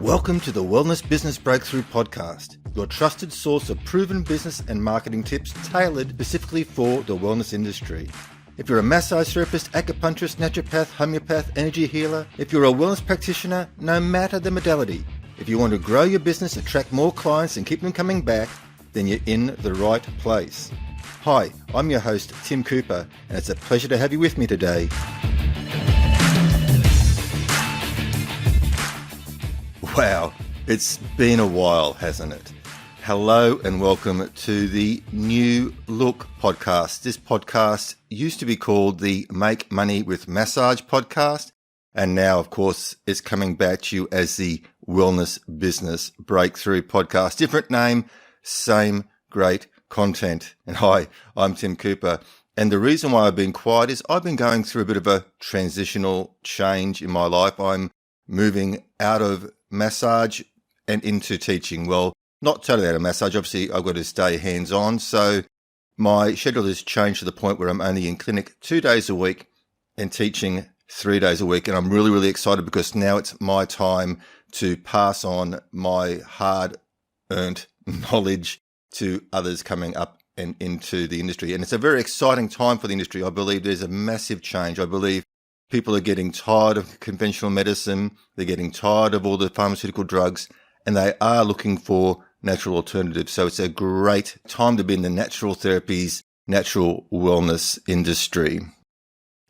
Welcome to the Wellness Business Breakthrough Podcast, your trusted source of proven business and marketing tips tailored specifically for the wellness industry. If you're a massage therapist, acupuncturist, naturopath, homeopath, energy healer, if you're a wellness practitioner, no matter the modality, if you want to grow your business, attract more clients and keep them coming back, then you're in the right place. Hi, I'm your host, Tim Cooper, and it's a pleasure to have you with me today. Wow, it's been a while, hasn't it? Hello and welcome to the New Look podcast. This podcast used to be called the Make Money with Massage podcast, and now, of course, it's coming back to you as the Wellness Business Breakthrough podcast. Different name, same great content. And hi, I'm Tim Cooper. And the reason why I've been quiet is I've been going through a bit of a transitional change in my life. I'm moving out of massage and into teaching. Well, not totally out of massage. Obviously, I've got to stay hands-on. So my schedule has changed to the point where I'm only in clinic 2 days a week and teaching 3 days a week. And I'm really, really excited because now it's my time to pass on my hard-earned knowledge to others coming up and into the industry. And it's a very exciting time for the industry. I believe there's a massive change. I believe people are getting tired of conventional medicine. They're getting tired of all the pharmaceutical drugs, and they are looking for natural alternatives. So it's a great time to be in the natural therapies, natural wellness industry.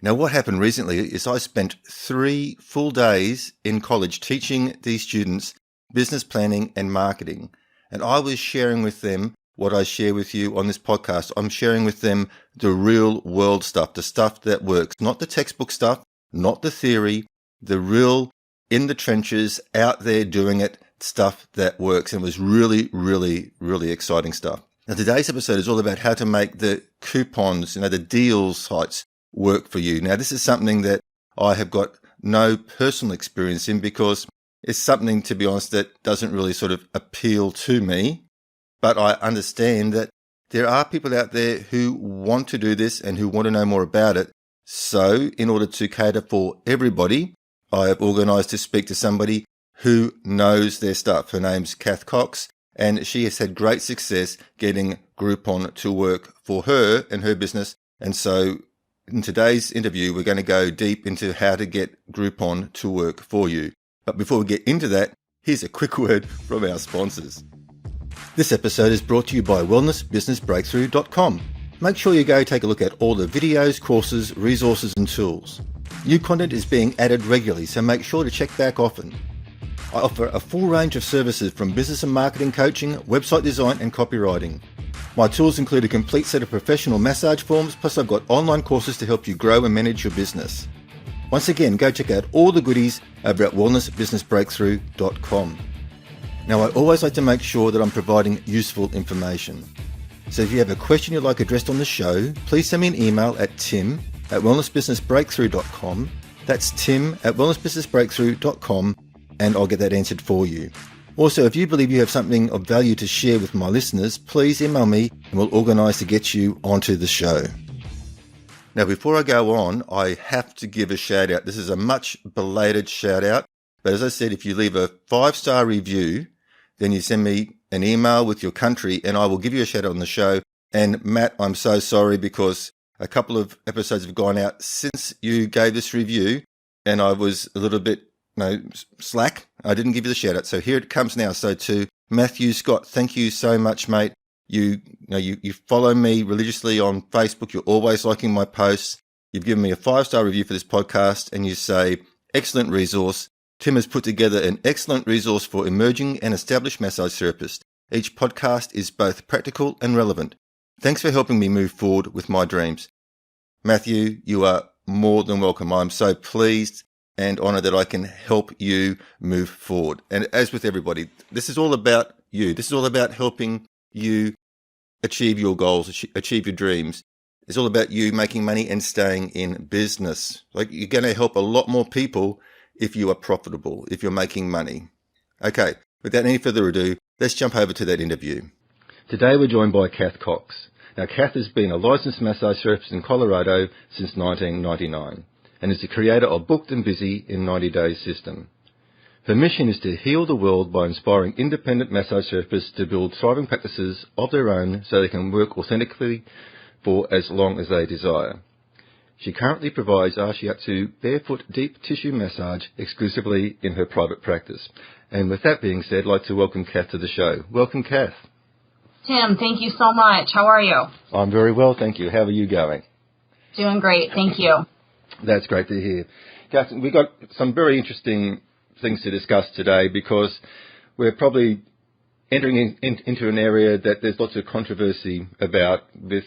Now, what happened recently is I spent 3 full days in college teaching these students business planning and marketing. And I was sharing with them what I share with you on this podcast. I'm sharing with them the real world stuff, the stuff that works, not the textbook stuff, not the theory, the real in the trenches, out there doing it, stuff that works. And it was really, really, really exciting stuff. Now, today's episode is all about how to make the coupons, the deals sites work for you. Now, this is something that I have got no personal experience in because it's something, to be honest, that doesn't really sort of appeal to me. But I understand that there are people out there who want to do this and who want to know more about it. So in order to cater for everybody, I have organised to speak to somebody who knows their stuff. Her name's Cath Cox, and she has had great success getting Groupon to work for her and her business. And so in today's interview, we're going to go deep into how to get Groupon to work for you. But before we get into that, here's a quick word from our sponsors. This episode is brought to you by wellnessbusinessbreakthrough.com. Make sure you go take a look at all the videos, courses, resources and tools. New content is being added regularly, so make sure to check back often. I offer a full range of services from business and marketing coaching, website design and copywriting. My tools include a complete set of professional massage forms, plus I've got online courses to help you grow and manage your business. Once again, go check out all the goodies over at wellnessbusinessbreakthrough.com. Now, I always like to make sure that I'm providing useful information. So if you have a question you'd like addressed on the show, please send me an email at tim@wellnessbusinessbreakthrough.com. That's tim@wellnessbusinessbreakthrough.com, and I'll get that answered for you. Also, if you believe you have something of value to share with my listeners, please email me and we'll organise to get you onto the show. Now, before I go on, I have to give a shout out. This is a much belated shout out, but as I said, if you leave a 5-star review, then you send me an email with your country and I will give you a shout out on the show. And Matt, I'm so sorry because a couple of episodes have gone out since you gave this review and I was a little bit slack. I didn't give you the shout out. So here it comes now. So to Matthew Scott, thank you so much, mate. You follow me religiously on Facebook. You're always liking my posts. You've given me a 5-star review for this podcast and you say, excellent resource. Tim has put together an excellent resource for emerging and established massage therapists. Each podcast is both practical and relevant. Thanks for helping me move forward with my dreams. Matthew, you are more than welcome. I'm so pleased and honoured that I can help you move forward. And as with everybody, this is all about you. This is all about helping you achieve your goals, achieve your dreams. It's all about you making money and staying in business. Like, you're going to help a lot more people if you are profitable, if you're making money. Okay, without any further ado, let's jump over to that interview. Today we're joined by Cath Cox. Now, Cath has been a licensed massage therapist in Colorado since 1999 and is the creator of Booked and Busy in 90 Days system. Her mission is to heal the world by inspiring independent massage therapists to build thriving practices of their own so they can work authentically for as long as they desire. She currently provides Ashiatsu barefoot deep tissue massage exclusively in her private practice. And with that being said, I'd like to welcome Cath to the show. Welcome, Cath. Tim, thank you so much. How are you? I'm very well, thank you. How are you going? Doing great, thank you. That's great to hear. Cath, we've got some very interesting things to discuss today because we're probably entering into an area that there's lots of controversy about this.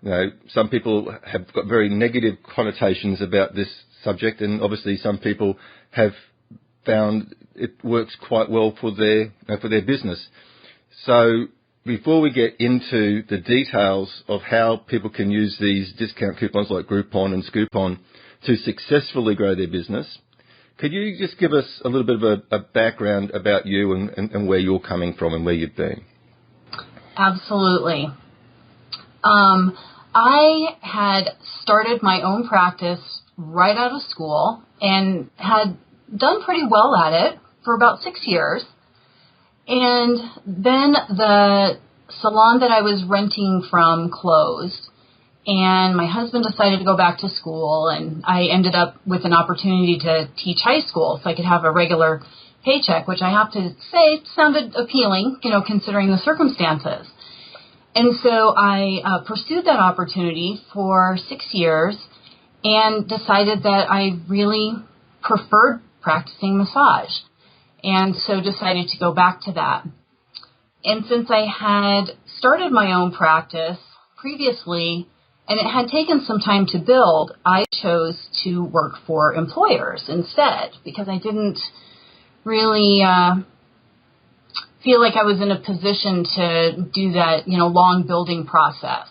You know, some people have got very negative connotations about this subject, and obviously some people have found it works quite well for their business. So before we get into the details of how people can use these discount coupons like Groupon and Scoopon to successfully grow their business, could you just give us a little bit of a background about you and where you're coming from and where you've been? Absolutely. I had started my own practice right out of school and had done pretty well at it for about 6 years. And then the salon that I was renting from closed, and my husband decided to go back to school, and I ended up with an opportunity to teach high school so I could have a regular paycheck, which I have to say sounded appealing, considering the circumstances. And so I pursued that opportunity for 6 years and decided that I really preferred practicing massage, and so decided to go back to that. And since I had started my own practice previously, and it had taken some time to build, I chose to work for employers instead because I didn't really feel like I was in a position to do that, long building process.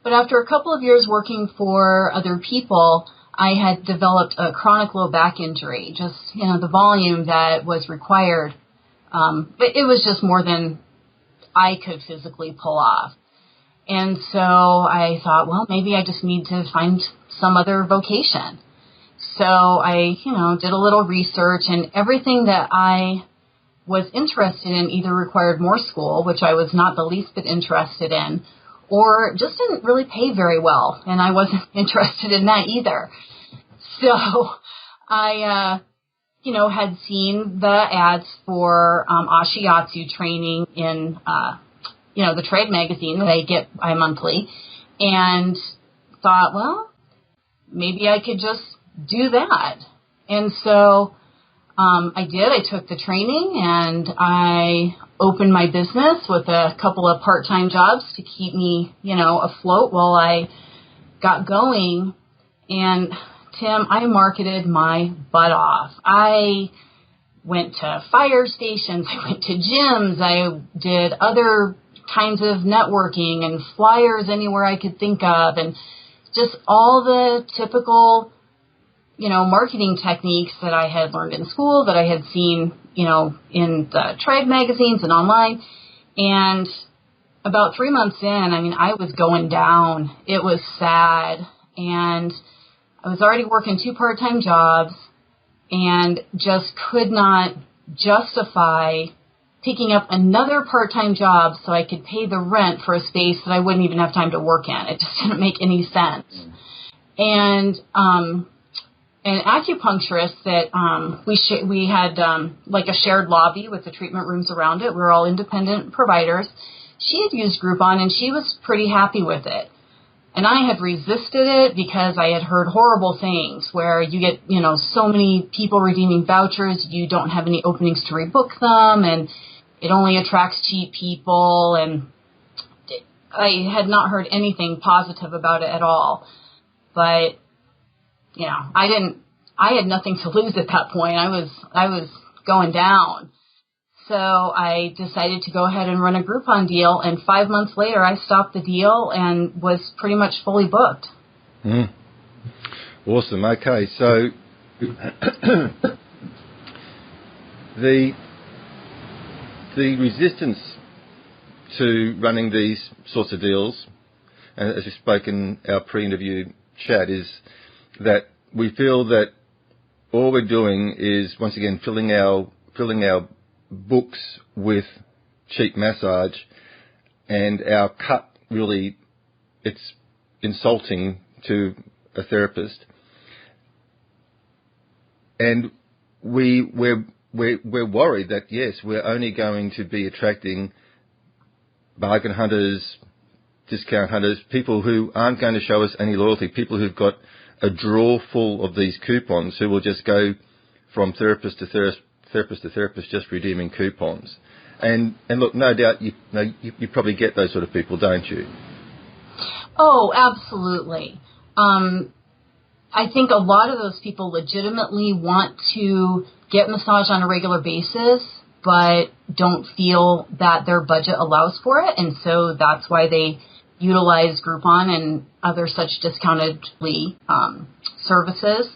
But after a couple of years working for other people, I had developed a chronic low back injury, just, the volume that was required. But it was just more than I could physically pull off. And so I thought, well, maybe I just need to find some other vocation. So I, did a little research, and everything that I was interested in either required more school, which I was not the least bit interested in, or just didn't really pay very well, and I wasn't interested in that either. So I, had seen the ads for Ashiatsu training in, the trade magazine that I get bi-monthly, and thought, well, maybe I could just do that. And so I did. I took the training, and I opened my business with a couple of part-time jobs to keep me, afloat while I got going. And Tim, I marketed my butt off. I went to fire stations. I went to gyms. I did other kinds of networking and flyers anywhere I could think of, and just all the typical marketing techniques that I had learned in school, that I had seen, in the trade magazines and online. And about 3 months in, I was going down. It was sad. And I was already working 2 part-time jobs and just could not justify picking up another part-time job so I could pay the rent for a space that I wouldn't even have time to work in. It just didn't make any sense. And an acupuncturist that we had like a shared lobby with the treatment rooms around it. We were all independent providers. She had used Groupon, and she was pretty happy with it. And I had resisted it because I had heard horrible things where you get, so many people redeeming vouchers, you don't have any openings to rebook them, and it only attracts cheap people. And I had not heard anything positive about it at all. But I had nothing to lose at that point. I was going down. So I decided to go ahead and run a Groupon deal, and 5 months later I stopped the deal and was pretty much fully booked. Awesome. Okay, so the resistance to running these sorts of deals, and as we spoke in our pre-interview chat, is that we feel that all we're doing is, once again, filling our books with cheap massage, and our cut really, it's insulting to a therapist. And we're worried that, yes, we're only going to be attracting bargain hunters, discount hunters, people who aren't going to show us any loyalty, people who've got a drawer full of these coupons, who will just go from therapist to therapist, just redeeming coupons. And look, no doubt you probably get those sort of people, don't you? Oh, absolutely. I think a lot of those people legitimately want to get massage on a regular basis, but don't feel that their budget allows for it, and so that's why they utilize Groupon and other such discounted services.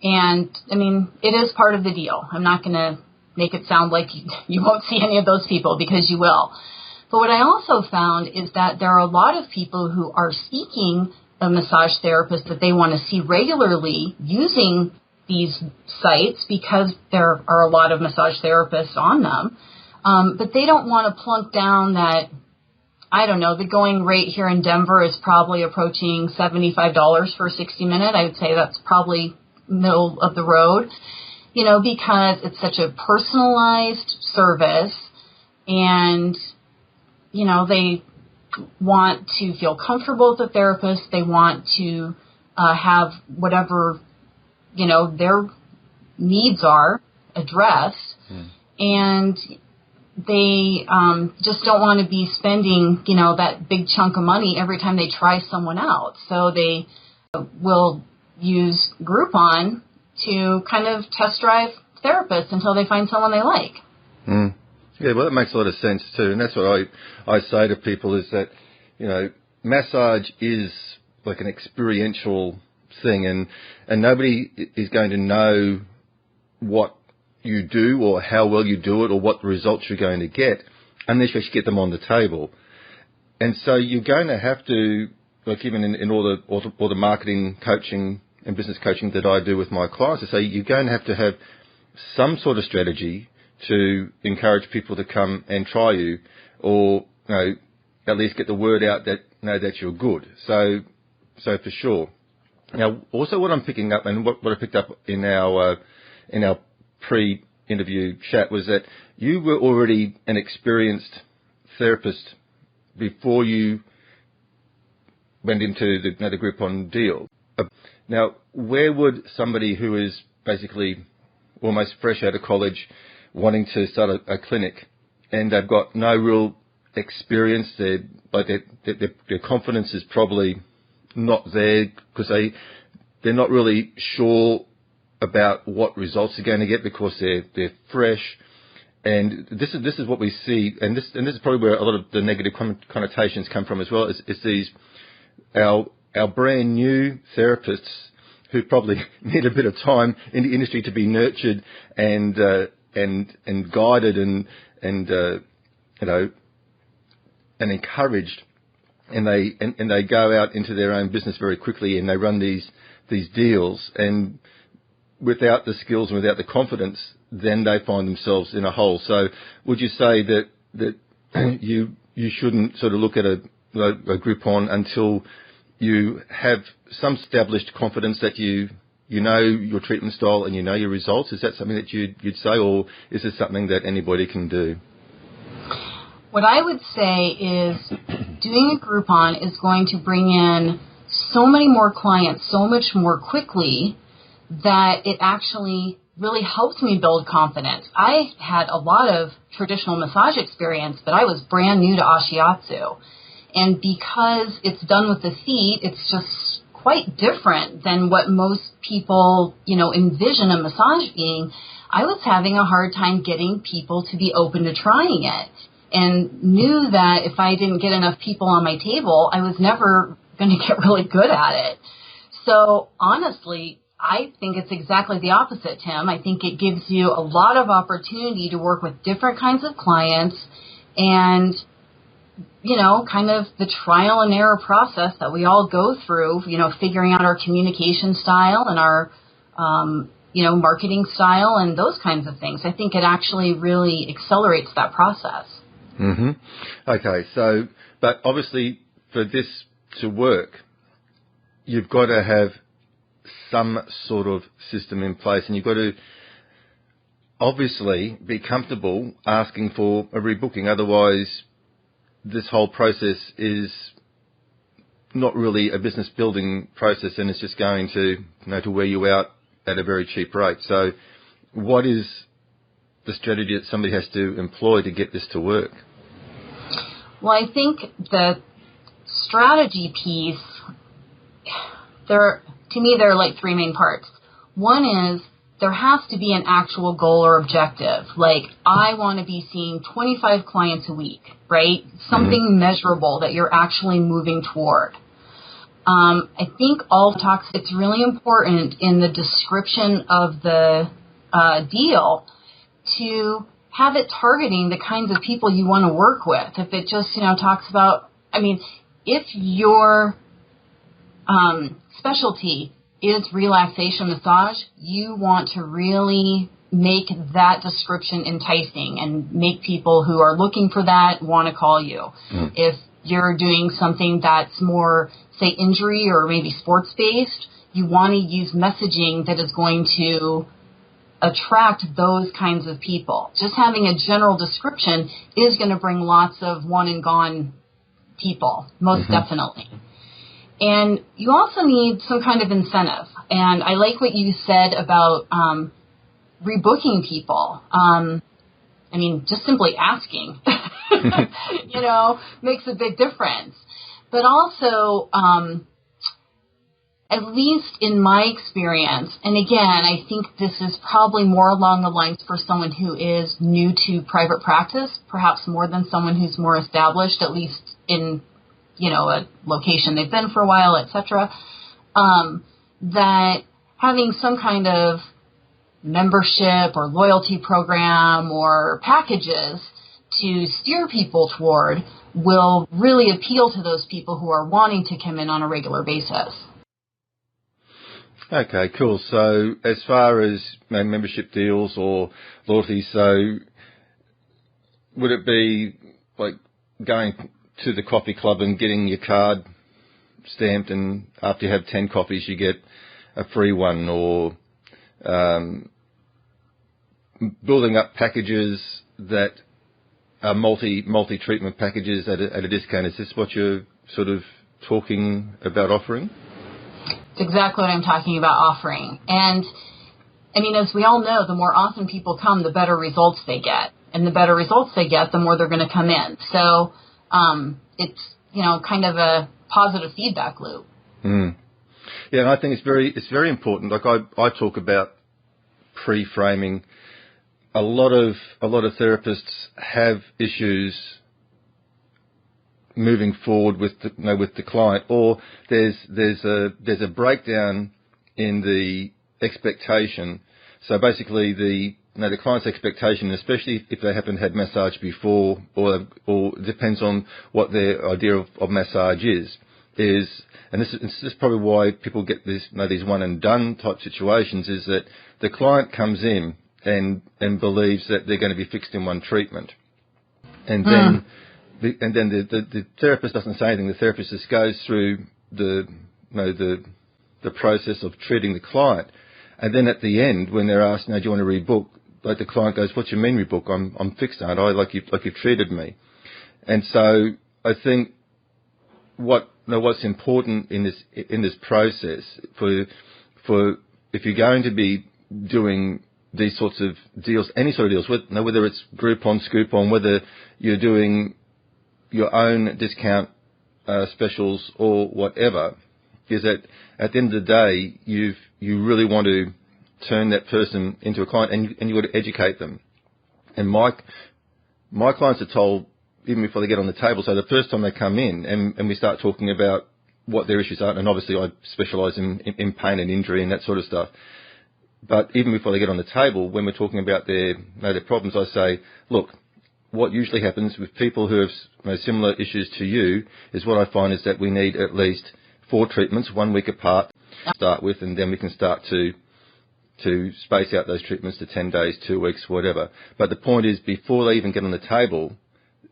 And, I mean, it is part of the deal. I'm not going to make it sound like you won't see any of those people, because you will. But what I also found is that there are a lot of people who are seeking a massage therapist that they want to see regularly using these sites, because there are a lot of massage therapists on them. But they don't want to plunk down that, I don't know, the going rate here in Denver is probably approaching $75 for a 60-minute. I would say that's probably middle of the road, because it's such a personalized service, and, they want to feel comfortable with the therapist. They want to have whatever, their needs are addressed. And they just don't want to be spending, that big chunk of money every time they try someone out. So they will use Groupon to kind of test drive therapists until they find someone they like. Yeah, well, that makes a lot of sense too. And that's what I say to people is that, massage is like an experiential thing, and nobody is going to know what you do or how well you do it or what the results you're going to get unless you actually get them on the table. And so you're going to have to, like even in all the marketing coaching and business coaching that I do with my clients, I say you're going to have some sort of strategy to encourage people to come and try you, or at least get the word out that that you're good. So for sure. Now, also what I'm picking up, and what I picked up in our pre-interview chat, was that you were already an experienced therapist before you went into the Groupon deal. Now, where would somebody who is basically almost fresh out of college wanting to start a clinic, and they've got no real experience, their confidence is probably not there because they're not really sure about what results they're going to get because they're fresh, and this is what we see, and this is probably where a lot of the negative connotations come from as well. Is these our brand new therapists who probably need a bit of time in the industry to be nurtured and guided and encouraged, and they go out into their own business very quickly, and they run these deals, and without the skills and without the confidence, then they find themselves in a hole. So would you say that you shouldn't sort of look at a Groupon until you have some established confidence that you know your treatment style and you know your results? Is that something that you'd say, or is this something that anybody can do? What I would say is doing a Groupon is going to bring in so many more clients so much more quickly that it actually really helped me build confidence. I had a lot of traditional massage experience, but I was brand new to Ashiatsu. And because it's done with the feet, it's just quite different than what most people, envision a massage being. I was having a hard time getting people to be open to trying it, and knew that if I didn't get enough people on my table, I was never going to get really good at it. So honestly, I think it's exactly the opposite, Tim. I think it gives you a lot of opportunity to work with different kinds of clients, and kind of the trial and error process that we all go through, figuring out our communication style and our, marketing style and those kinds of things. I think it actually really accelerates that process. Mm-hmm. Okay, so, but obviously for this to work, you've got to have some sort of system in place, and you've got to obviously be comfortable asking for a rebooking. Otherwise, this whole process is not really a business building process, and it's just going to, to wear you out at a very cheap rate. So what is the strategy that somebody has to employ to get this to work? Well, I think the strategy piece, to me, there are like three main parts. One is there has to be an actual goal or objective. Like, I want to be seeing 25 clients a week, right? Something measurable that you're actually moving toward. I think it's really important in the description of the deal to have it targeting the kinds of people you want to work with. If it just, talks about, if your specialty is relaxation massage, you want to really make that description enticing and make people who are looking for that want to call you. If you're doing something that's more, say, injury or maybe sports-based, you want to use messaging that is going to attract those kinds of people. Just having a general description is going to bring lots of one-and-gone people, most definitely. And you also need some kind of incentive. And I like what you said about rebooking people. Just simply asking, makes a big difference. But also, at least in my experience, and again, I think this is probably more along the lines for someone who is new to private practice, perhaps more than someone who's more established, at least in, a location they've been for a while, etc., that having some kind of membership or loyalty program or packages to steer people toward will really appeal to those people who are wanting to come in on a regular basis. Okay, cool. So as far as membership deals or loyalty, so would it be like going to the coffee club and getting your card stamped, and after you have 10 coffees you get a free one, or building up packages that are multi-treatment packages at a discount? Is this what you're sort of talking about offering? It's exactly what I'm talking about offering. And, as we all know, the more often people come, the better results they get. And the better results they get, the more they're going to come in. So it's, kind of a positive feedback loop. Yeah, and I think it's very important. Like I talk about pre-framing. A lot of therapists have issues moving forward with the client, or there's a breakdown in the expectation. So basically, the client's expectation, especially if they haven't had massage before, or it depends on what their idea of massage is, and this is probably why people get these one and done type situations, is that the client comes in and believes that they're going to be fixed in one treatment, and then the therapist doesn't say anything. The therapist just goes through the process of treating the client, and then at the end, when they're asked, "Do you want to rebook?" Like, the client goes, "What do you mean rebook? I'm fixed, aren't I? Like you've treated me." And so I think what's important in this process for if you're going to be doing these sorts of deals, any sort of deals, whether it's Groupon, Scoopon, whether you're doing your own discount specials or whatever, is that at the end of the day, you really want to turn that person into a client, and you've got to educate them. And my clients are told, even before they get on the table, so the first time they come in and we start talking about what their issues are, and obviously I specialise in pain and injury and that sort of stuff, but even before they get on the table, when we're talking about their problems, I say, look, what usually happens with people who have similar issues to you is, what I find is that we need at least 4 treatments, 1 week apart to start with, and then we can start to to space out those treatments to 10 days, 2 weeks, whatever. But the point is, before they even get on the table,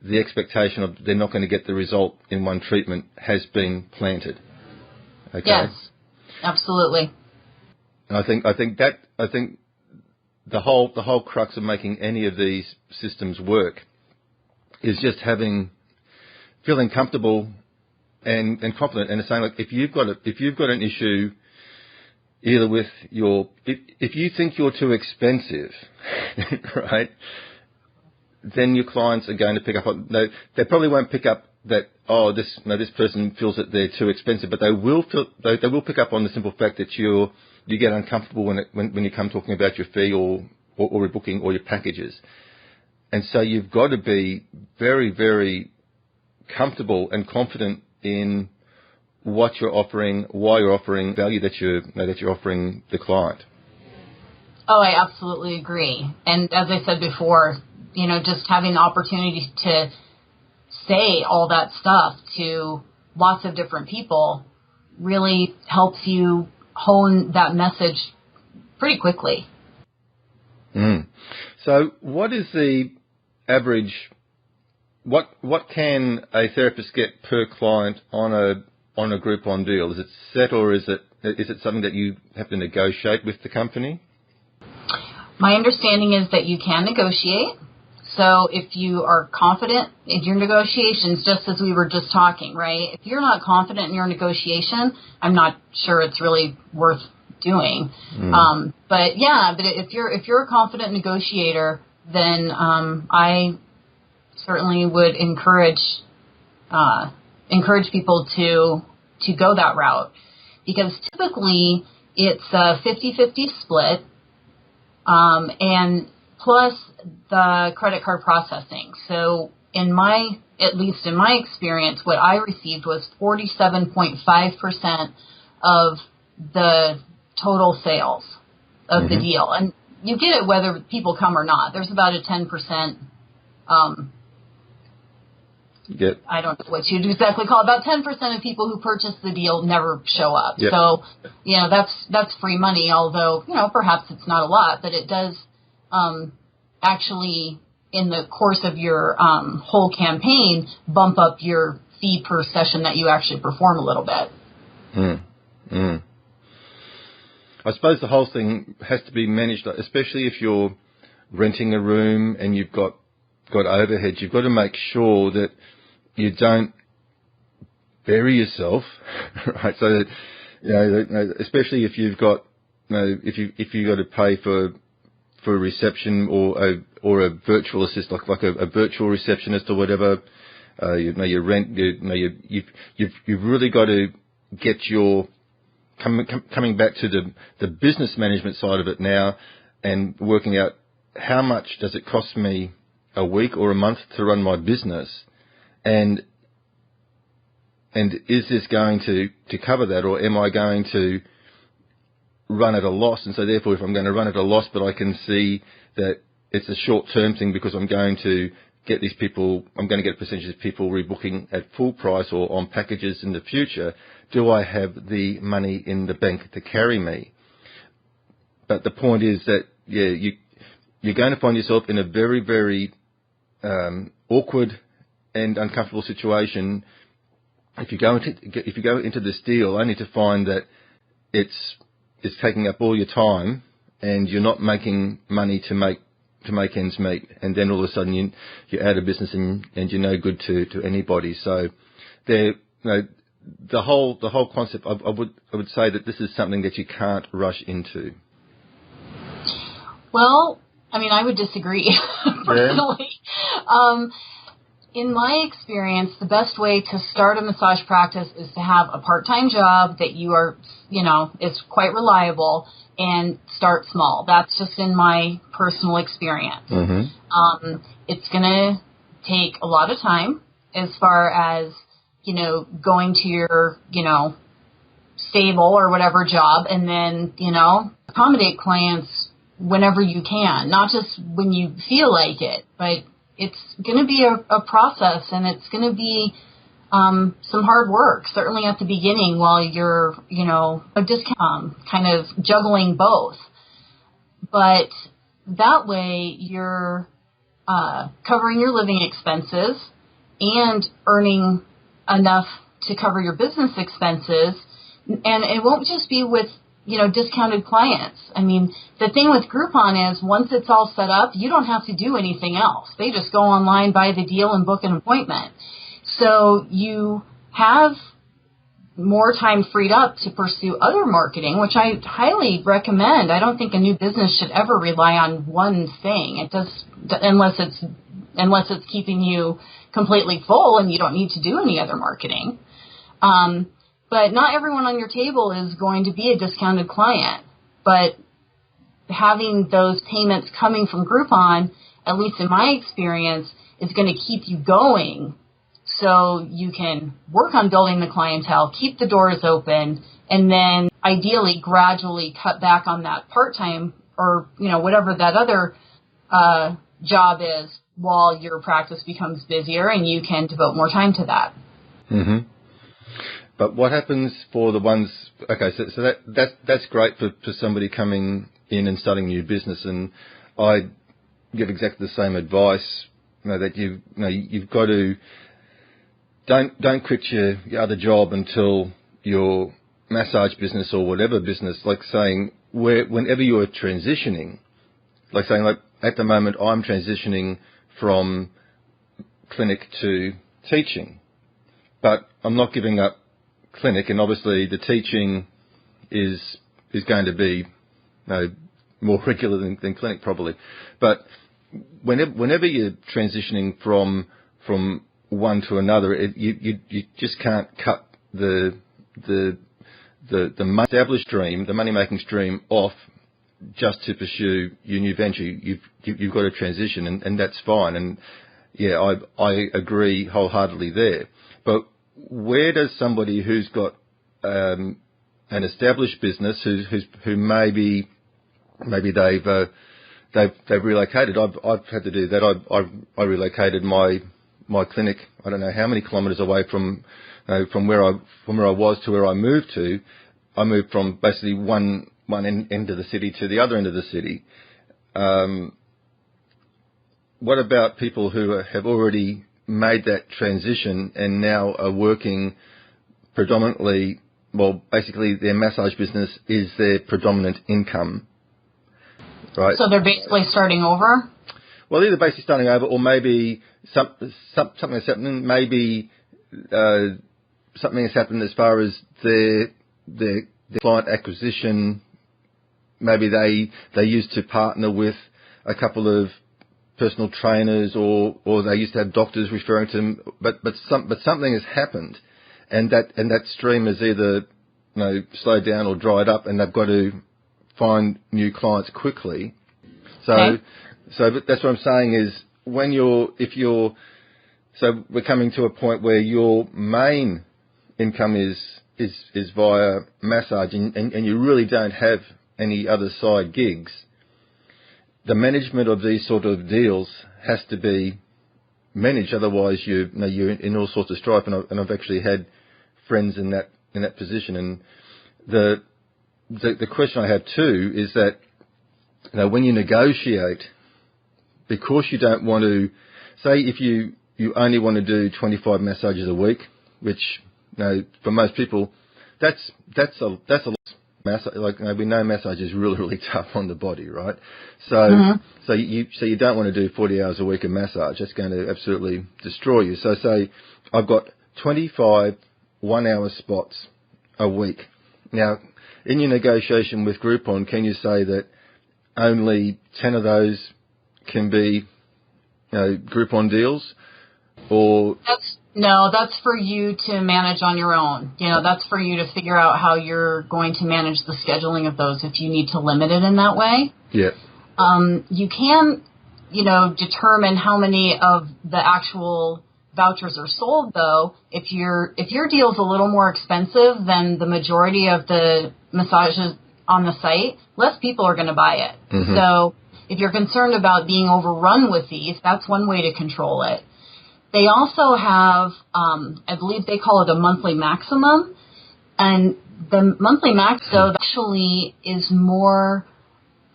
the expectation of they're not going to get the result in one treatment has been planted. Okay? Yes, absolutely. And I think the whole crux of making any of these systems work is just feeling comfortable and confident, and saying, like, if you've got an issue either with if you think you're too expensive, right, then your clients are going to pick up on, they probably won't pick up that, this person feels that they're too expensive, but they will pick up on the simple fact that you get uncomfortable when you come talking about your fee or rebooking or your packages. And so you've got to be very, very comfortable and confident in what you're offering, why you're offering, value that you're offering the client. Oh, I absolutely agree. And as I said before, just having the opportunity to say all that stuff to lots of different people really helps you hone that message pretty quickly. So what is the average, what can a therapist get per client on a Groupon deal? Is it set, or is it something that you have to negotiate with the company? My understanding is that you can negotiate. So if you are confident in your negotiations, just as we were just talking, right? If you're not confident in your negotiation, I'm not sure it's really worth doing. But if you're a confident negotiator, then I certainly would encourage people to go that route, because typically it's a 50-50 split, and plus the credit card processing. So at least in my experience, what I received was 47.5% of the total sales of the deal. And you get it whether people come or not. There's about a 10%, Yep. I don't know what you'd exactly call it. About 10% of people who purchase the deal never show up. Yep. So, that's free money, although, perhaps it's not a lot, but it does actually, in the course of your whole campaign, bump up your fee per session that you actually perform a little bit. I suppose the whole thing has to be managed, especially if you're renting a room and you've got overheads. You've got to make sure that you don't bury yourself, right? So that, especially if you've got, if you've got to pay for a reception or a virtual assistant, like a virtual receptionist or whatever, your rent, you've really got to get your coming back to the business management side of it now, and working out how much does it cost me a week or a month to run my business, and is this going to cover that, or am I going to run at a loss? And so therefore, if I'm going to run at a loss, but I can see that it's a short-term thing because I'm going to get these people, I'm going to get a percentage of people rebooking at full price or on packages in the future, do I have the money in the bank to carry me? But the point is that, you're going to find yourself in a very, very awkward and uncomfortable situation if you go into this deal only to find that it's taking up all your time and you're not making money to make ends meet, and then all of a sudden you're out of business and you're no good to anybody. So the whole concept, I would say that this is something that you can't rush into. Well, I would disagree personally. Yeah. In my experience, the best way to start a massage practice is to have a part-time job that you are, is quite reliable, and start small. That's just in my personal experience. It's going to take a lot of time as far as, going to your, stable or whatever job, and then, accommodate clients whenever you can, not just when you feel like it, but it's going to be a process, and it's going to be some hard work, certainly at the beginning while you're, kind of juggling both. but that way you're covering your living expenses and earning enough to cover your business expenses. And it won't just be with, discounted clients. I mean, the thing with Groupon is once it's all set up, you don't have to do anything else. They just go online, buy the deal, and book an appointment. So you have more time freed up to pursue other marketing, which I highly recommend. I don't think a new business should ever rely on one thing. It does, unless it's keeping you completely full and you don't need to do any other marketing. But not everyone on your table is going to be a discounted client. But having those payments coming from Groupon, at least in my experience, is going to keep you going so you can work on building the clientele, keep the doors open, and then ideally gradually cut back on that part-time or, whatever that other job is while your practice becomes busier and you can devote more time to that. Mm-hmm. But what happens for the ones? Okay, so that's great for somebody coming in and starting a new business, and I give exactly the same advice. That you've got to don't quit your other job until your massage business or whatever business. Like saying whenever you are transitioning, like at the moment I'm transitioning from clinic to teaching, but I'm not giving up clinic, and obviously the teaching is going to be more regular than clinic probably. But whenever you're transitioning from one to another, you just can't cut the established stream, the money making stream off just to pursue your new venture. You've got to transition, and that's fine. And yeah, I agree wholeheartedly there. But where does somebody who's got an established business who maybe they've relocated? I've had to do that. I relocated my clinic. I don't know how many kilometres away from where I was to where I moved to. I moved from basically one end of the city to the other end of the city. What about people who have already made that transition and now are working predominantly, basically their massage business is their predominant income, right? So they're basically starting over? Well, either basically starting over, or maybe something has happened. Maybe something has happened as far as their client acquisition. Maybe they used to partner with a couple of personal trainers, or they used to have doctors referring to them, but something has happened, and that stream is either slowed down or dried up, and they've got to find new clients quickly. So that's what I'm saying is so we're coming to a point where your main income is via massage, and you really don't have any other side gigs. The management of these sort of deals has to be managed, otherwise you're in all sorts of strife. And I've actually had friends in that position. And the question I have too is that when you negotiate, because you don't want to say if you only want to do 25 massages a week, which for most people that's a lot. We know massage is really, really tough on the body, right? So, so you don't want to do 40 hours a week of massage. That's going to absolutely destroy you. So say I've got 25 1-hour spots a week. Now, in your negotiation with Groupon, can you say that only 10 of those can be, Groupon deals, or? That's for you to manage on your own. That's for you to figure out how you're going to manage the scheduling of those if you need to limit it in that way. Yeah. You can, determine how many of the actual vouchers are sold, though. If your deal is a little more expensive than the majority of the massages on the site, less people are going to buy it. Mm-hmm. So if you're concerned about being overrun with these, that's one way to control it. They also have, I believe they call it a monthly maximum, and the monthly max, so actually is more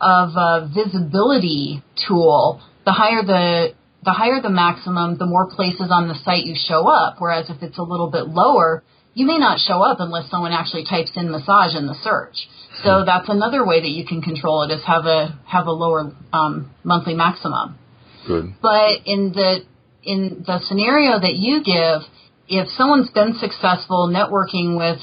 of a visibility tool, the higher the maximum, the more places on the site you show up. Whereas if it's a little bit lower, you may not show up unless someone actually types in massage in the search. So that's another way that you can control it, is have a lower monthly maximum. Good. But in the scenario that you give, if someone's been successful networking with,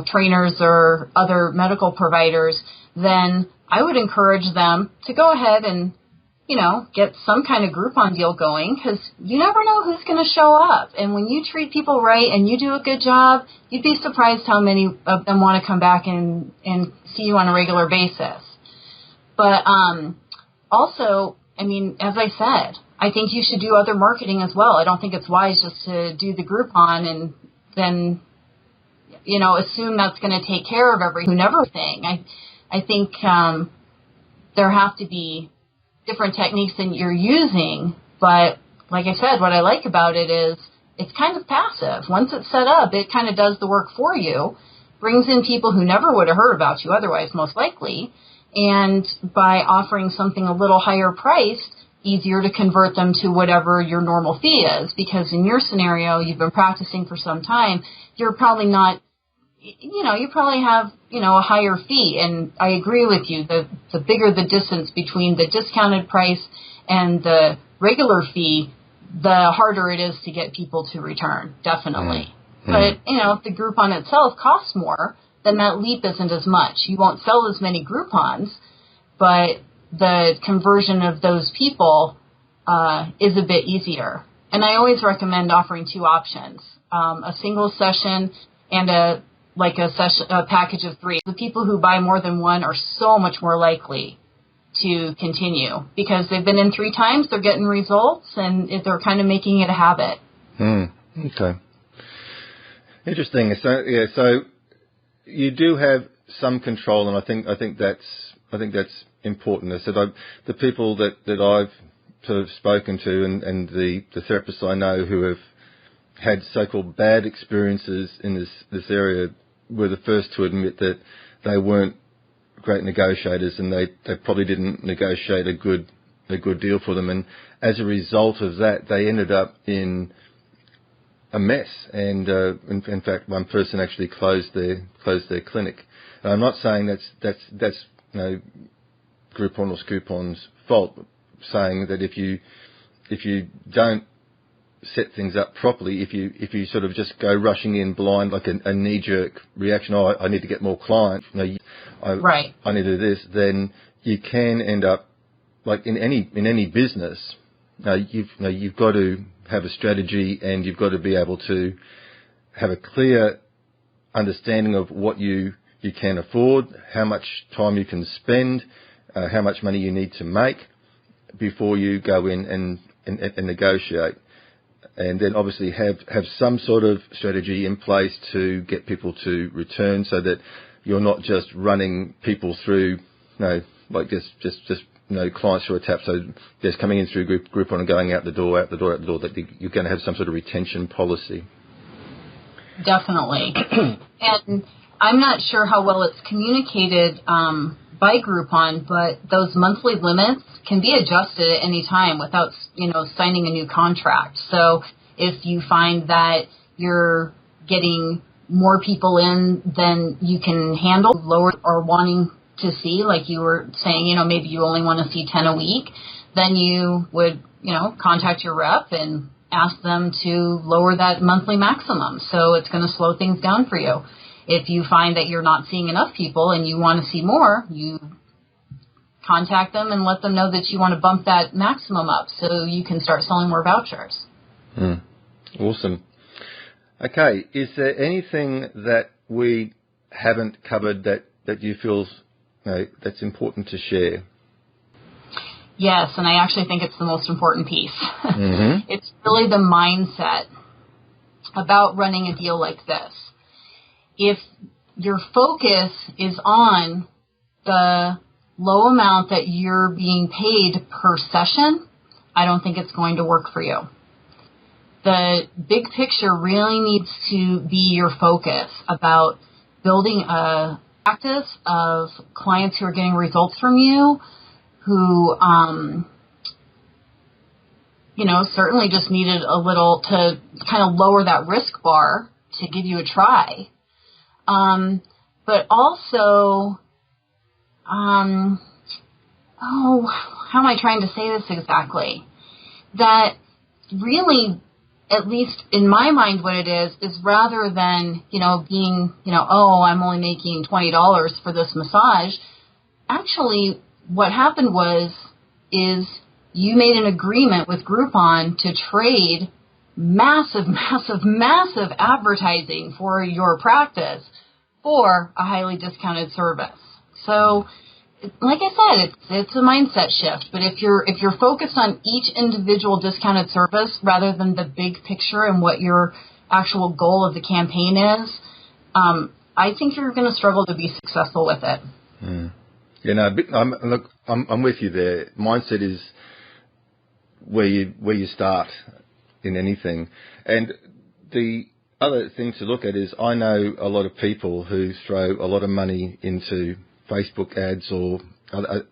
trainers or other medical providers, then I would encourage them to go ahead and, get some kind of Groupon deal going, because you never know who's going to show up. And when you treat people right and you do a good job, you'd be surprised how many of them want to come back and see you on a regular basis. But also, as I said, I think you should do other marketing as well. I don't think it's wise just to do the Groupon and then, assume that's going to take care of everything. I think there have to be different techniques that you're using, but like I said, what I like about it is it's kind of passive. Once it's set up, it kind of does the work for you, brings in people who never would have heard about you otherwise, most likely, and by offering something a little higher priced, easier to convert them to whatever your normal fee is, because in your scenario, you've been practicing for some time, you're probably not, you probably have, a higher fee. And I agree with you, the bigger the distance between the discounted price and the regular fee, the harder it is to get people to return, definitely. Mm-hmm. But, if the Groupon itself costs more, then that leap isn't as much. You won't sell as many Groupons, but the conversion of those people is a bit easier. And I always recommend offering two options, a single session and a package of 3. The people who buy more than one are so much more likely to continue because they've been in 3 times, they're getting results, and they're kind of making it a habit. Okay. Interesting. So you do have some control, and I think that's important. I said the people that I've sort of spoken to and the therapists I know who have had so-called bad experiences in this area were the first to admit that they weren't great negotiators, and they probably didn't negotiate a good deal for them, and as a result of that, they ended up in a mess. And in fact, one person actually closed their clinic. I'm not saying that's Groupon or Scoopon's fault, saying that if you don't set things up properly, if you sort of just go rushing in blind, like a knee-jerk reaction, I need to get more clients, right, I need to do this, then you can end up, like in any business, you've got to have a strategy, and you've got to be able to have a clear understanding of what you can afford, how much time you can spend, how much money you need to make before you go in and negotiate. And then obviously have some sort of strategy in place to get people to return, so that you're not just running people through, just clients through a tap. So just coming in through Groupon and going out the door, that you're going to have some sort of retention policy. Definitely. And I'm not sure how well it's communicated by Groupon, but those monthly limits can be adjusted at any time without, signing a new contract. So if you find that you're getting more people in than you can handle, lower or wanting to see, like you were saying, maybe you only want to see 10 a week, then you would, contact your rep and ask them to lower that monthly maximum. So it's going to slow things down for you. If you find that you're not seeing enough people and you want to see more, you contact them and let them know that you want to bump that maximum up so you can start selling more vouchers. Awesome. Okay, is there anything that we haven't covered that you feel that's important to share? Yes, and I actually think it's the most important piece. Mm-hmm. It's really the mindset about running a deal like this. If your focus is on the low amount that you're being paid per session, I don't think it's going to work for you. The big picture really needs to be your focus about building a practice of clients who are getting results from you who, certainly just needed a little to kind of lower that risk bar to give you a try. But also, how am I trying to say this exactly? That really, at least in my mind, what it is rather than, being, I'm only making $20 for this massage. Actually, what happened is you made an agreement with Groupon to trade massive advertising for your practice for a highly discounted service. So, like I said, it's a mindset shift. But if you're focused on each individual discounted service rather than the big picture and what your actual goal of the campaign is, I think you're going to struggle to be successful with it. Mm. I'm with you there. Mindset is where you start in anything. And the other thing to look at is I know a lot of people who throw a lot of money into Facebook ads or other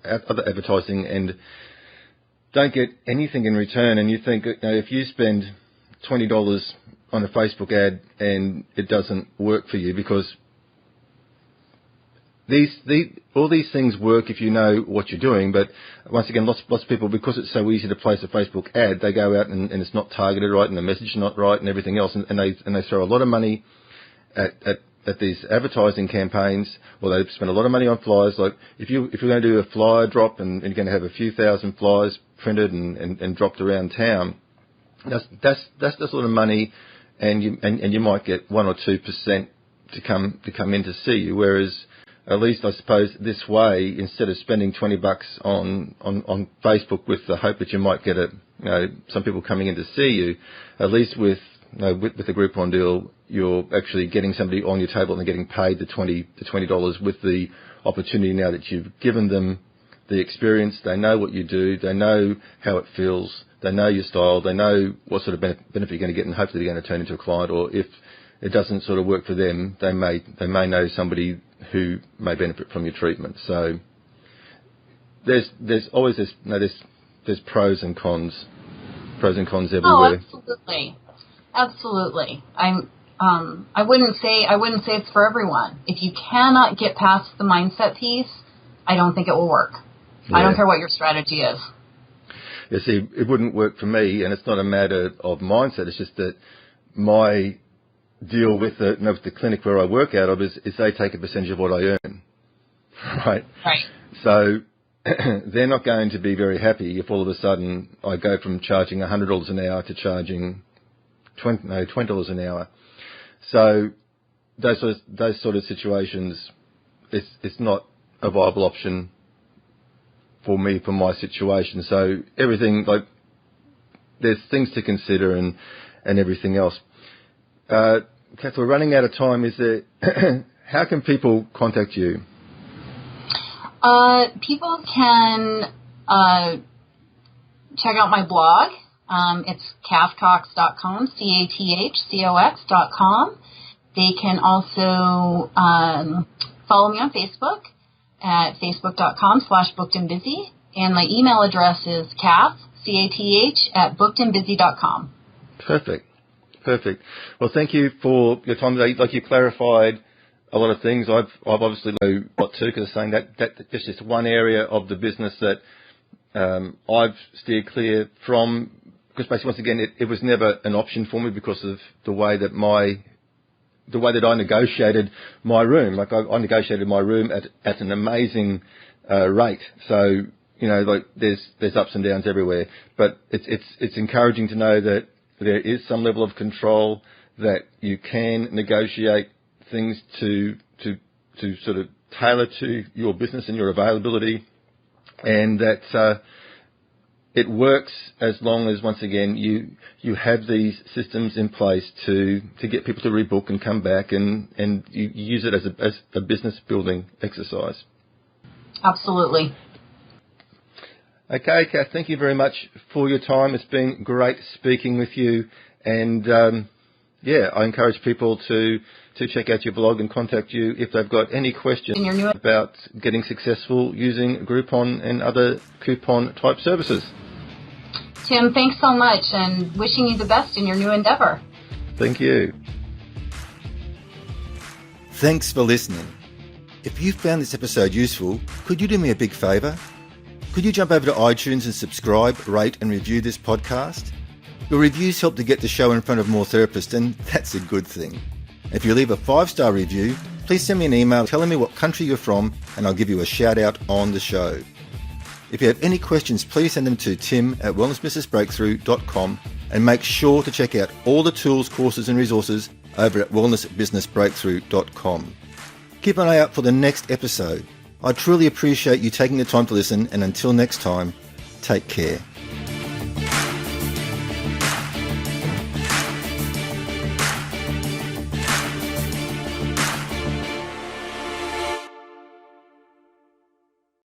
advertising and don't get anything in return. And you think, if you spend $20 on a Facebook ad and it doesn't work for you, because all these things work if you know what you're doing. But once again, lots of people, because it's so easy to place a Facebook ad, they go out and it's not targeted right and the message is not right and everything else, and they throw a lot of money at these advertising campaigns, or they spend a lot of money on flyers. Like if you're going to do a flyer drop and you're going to have a few thousand flyers printed and dropped around town, that's the sort of money, and you might get 1 or 2% to come in to see you. Whereas at least I suppose this way, instead of spending $20 on Facebook with the hope that you might get some people coming in to see you, at least with the Groupon deal, you're actually getting somebody on your table and getting paid the $20 with the opportunity now that you've given them the experience. They know what you do. They know how it feels. They know your style. They know what sort of benefit you're going to get, and hopefully they're going to turn into a client. Or if it doesn't sort of work for them, they may know somebody who may benefit from your treatment. So there's always this, there's pros and cons everywhere. Oh, absolutely. I wouldn't say it's for everyone. If you cannot get past the mindset piece, I don't think it will work. Yeah. I don't care what your strategy is. You see, it wouldn't work for me, and it's not a matter of mindset. It's just that my deal with the clinic where I work out of is they take a percentage of what I earn, right? Right. So they're not going to be very happy if all of a sudden I go from charging $100 an hour to charging $20 an hour. So those sort of situations, it's not a viable option for me, for my situation. So everything, like, there's things to consider and everything else. Cath, we're running out of time. Is there? How can people contact you? People can check out my blog. It's cathcox.com, CATHCOX.com. They can also follow me on Facebook at facebook.com/bookedandbusy. And my email address is Cath, CATH, @bookedandbusy.com. Perfect. Well, thank you for your time today. Like, you clarified a lot of things. I've obviously know what to, because saying that that's just one area of the business that I've steered clear from, because basically, once again, it was never an option for me because of the way that I negotiated my room. Like, I negotiated my room at an amazing rate. So, like, there's ups and downs everywhere. But it's encouraging to know that there is some level of control, that you can negotiate things to sort of tailor to your business and your availability, and that it works as long as, once again, you have these systems in place to get people to rebook and come back, and you use it as a business building exercise. Absolutely. Okay, Cath, thank you very much for your time. It's been great speaking with you, and I encourage people to check out your blog and contact you if they've got any questions about getting successful using Groupon and other coupon-type services. Tim, thanks so much, and wishing you the best in your new endeavor. Thank you. Thanks for listening. If you found this episode useful, could you do me a big favour? Could you jump over to iTunes and subscribe, rate and review this podcast? Your reviews help to get the show in front of more therapists, and that's a good thing. If you leave a 5-star review, please send me an email telling me what country you're from, and I'll give you a shout out on the show. If you have any questions, please send them to tim@wellnessbusinessbreakthrough.com, and make sure to check out all the tools, courses and resources over at wellnessbusinessbreakthrough.com. Keep an eye out for the next episode. I truly appreciate you taking the time to listen, and until next time, take care.